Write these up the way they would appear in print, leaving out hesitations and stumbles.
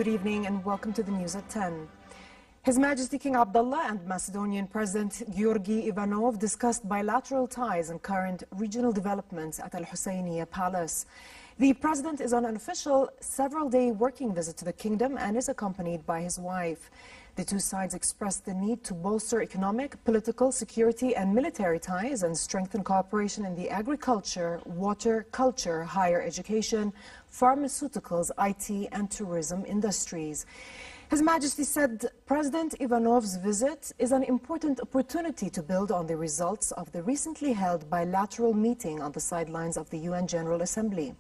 Good evening and welcome to the news at 10. His Majesty King Abdullah and Macedonian President Georgi Ivanov discussed bilateral ties and current regional developments at Al Husseiniya Palace. The president is on an official several-day working visit to the kingdom and is accompanied by his wife. The two sides expressed the need to bolster economic, political, security and military ties and strengthen cooperation in the agriculture, water, culture, higher education, pharmaceuticals, IT and tourism industries. His Majesty said President Ivanov's visit is an important opportunity to build on the results of the recently held bilateral meeting on the sidelines of the UN General Assembly.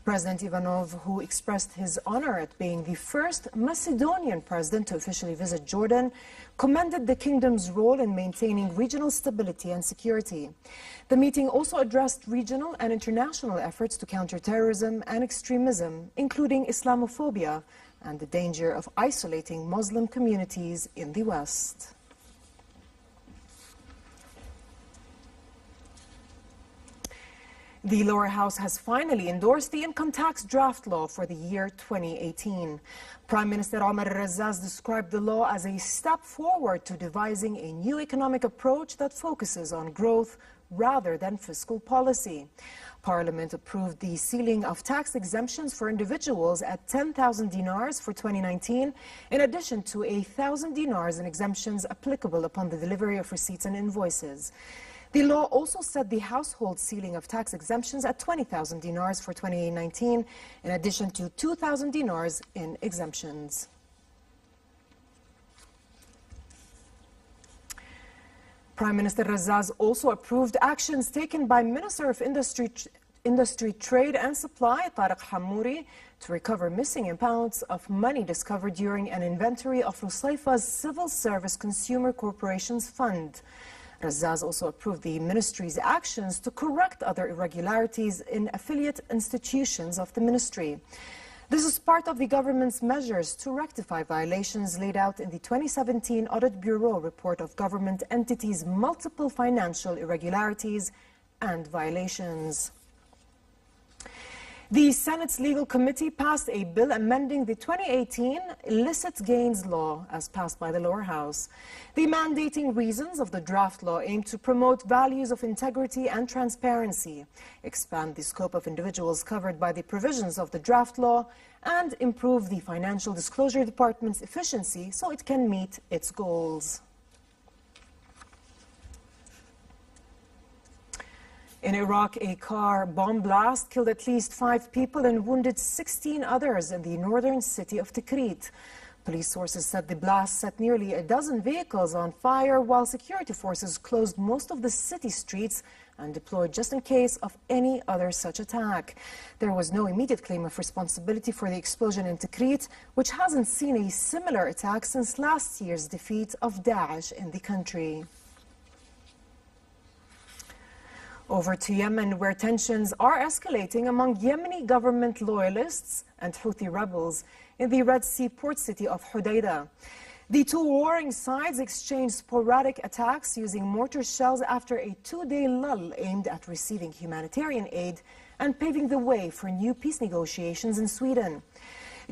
President Ivanov, who expressed his honor at being the first Macedonian president to officially visit Jordan, commended the kingdom's role in maintaining regional stability and security. The meeting also addressed regional and international efforts to counter terrorism and extremism, including Islamophobia and the danger of isolating Muslim communities in the West. The lower house has finally endorsed the income tax draft law for the year 2018. Prime Minister Omar Razaz described the law as a step forward to devising a new economic approach that focuses on growth rather than fiscal policy. Parliament approved the ceiling of tax exemptions for individuals at 10,000 dinars for 2019, in addition to 1,000 dinars in exemptions applicable upon the delivery of receipts and invoices. The law also set the household ceiling of tax exemptions at 20,000 dinars for 2019, in addition to 2,000 dinars in exemptions. Prime Minister Razaz also approved actions taken by Minister of Industry, Trade and Supply, Tariq Hammouri, to recover missing amounts of money discovered during an inventory of Rusaifa's Civil Service Consumer Corporation's fund. Razaz also approved the ministry's actions to correct other irregularities in affiliate institutions of the ministry. This is part of the government's measures to rectify violations laid out in the 2017 Audit Bureau report of government entities' multiple financial irregularities and violations. The Senate's Legal Committee passed a bill amending the 2018 illicit gains law as passed by the lower house. The mandating reasons of the draft law aim to promote values of integrity and transparency, expand the scope of individuals covered by the provisions of the draft law, and improve the Financial Disclosure Department's efficiency so it can meet its goals. In Iraq, a car bomb blast killed at least 5 people and wounded 16 others in the northern city of Tikrit. Police sources said the blast set nearly a dozen vehicles on fire, while security forces closed most of the city streets and deployed just in case of any other such attack. There was no immediate claim of responsibility for the explosion in Tikrit, which hasn't seen a similar attack since last year's defeat of Daesh in the country. Over to Yemen, where tensions are escalating among Yemeni government loyalists and Houthi rebels in the Red Sea port city of Hodeidah. The two warring sides exchanged sporadic attacks using mortar shells after a 2-day lull aimed at receiving humanitarian aid and paving the way for new peace negotiations in Sweden.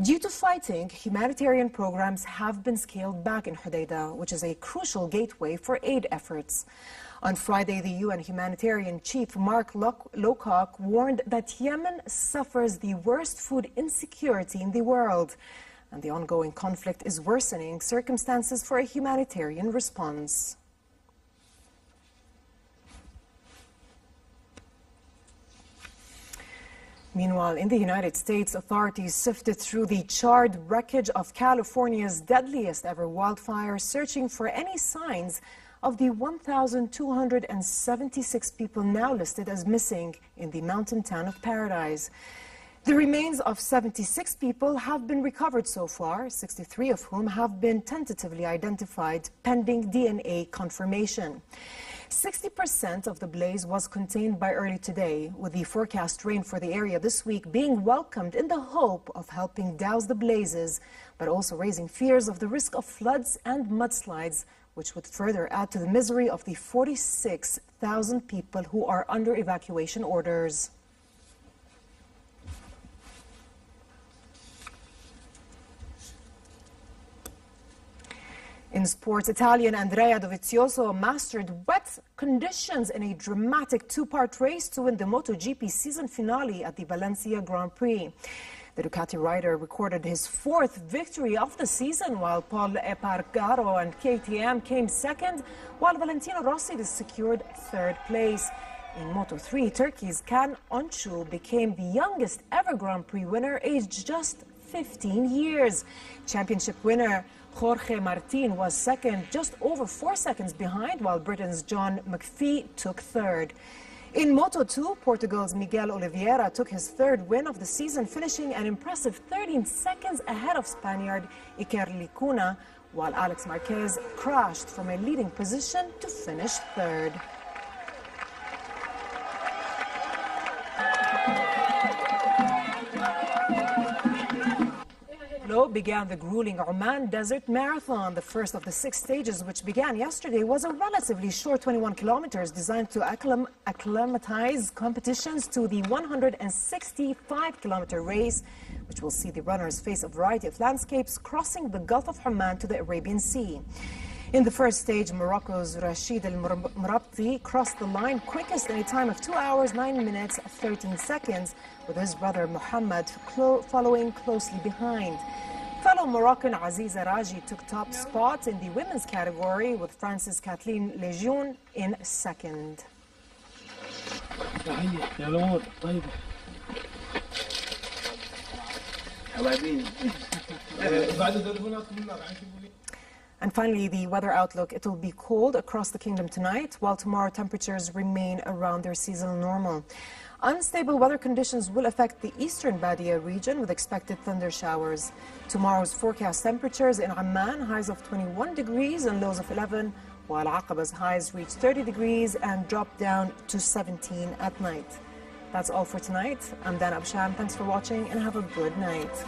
Due to fighting, humanitarian programs have been scaled back in Hodeidah, which is a crucial gateway for aid efforts. On Friday, the UN humanitarian chief, Mark Lowcock, warned that Yemen suffers the worst food insecurity in the world, and the ongoing conflict is worsening circumstances for a humanitarian response. Meanwhile, in the United States, authorities sifted through the charred wreckage of California's deadliest ever wildfire, searching for any signs of the 1,276 people now listed as missing in the mountain town of Paradise. The remains of 76 people have been recovered so far, 63 of whom have been tentatively identified pending DNA confirmation. 60% of the blaze was contained by early today, with the forecast rain for the area this week being welcomed in the hope of helping douse the blazes, but also raising fears of the risk of floods and mudslides, which would further add to the misery of the 46,000 people who are under evacuation orders. In sports, Italian Andrea Dovizioso mastered wet conditions in a dramatic two-part race to win the MotoGP season finale at the Valencia Grand Prix. The Ducati rider recorded his fourth victory of the season, while Paul Espargaro and KTM came second, while Valentino Rossi secured third place. In Moto3, Turkey's Can Onçu became the youngest ever Grand Prix winner, aged just 15 years. Championship winner Jorge Martin was second, just over 4 seconds behind, while Britain's John McPhee took third. In Moto2, Portugal's Miguel Oliveira took his third win of the season, finishing an impressive 13 seconds ahead of Spaniard Iker Licuna, while Alex Marquez crashed from a leading position to finish third. Began the grueling Oman Desert Marathon. The first of the 6 stages, which began yesterday, was a relatively short 21 kilometers designed to acclimatize competitions to the 165-kilometer race, which will see the runners face a variety of landscapes crossing the Gulf of Oman to the Arabian Sea. In the first stage, Morocco's Rashid El Mrabti crossed the line quickest in a time of 2 hours, 9 minutes, 13 seconds, with his brother Mohammed following closely behind. Fellow Moroccan Aziza Raji took top spot in the women's category, with France's Kathleen Lejeune in second. And finally, the weather outlook. It will be cold across the kingdom tonight, while tomorrow temperatures remain around their seasonal normal. Unstable weather conditions will affect the eastern Badia region, with expected thunder showers. Tomorrow's forecast temperatures in Amman, highs of 21 degrees and lows of 11, while Aqaba's highs reach 30 degrees and drop down to 17 at night. That's all for tonight. I'm Dana Absham. Thanks for watching and have a good night.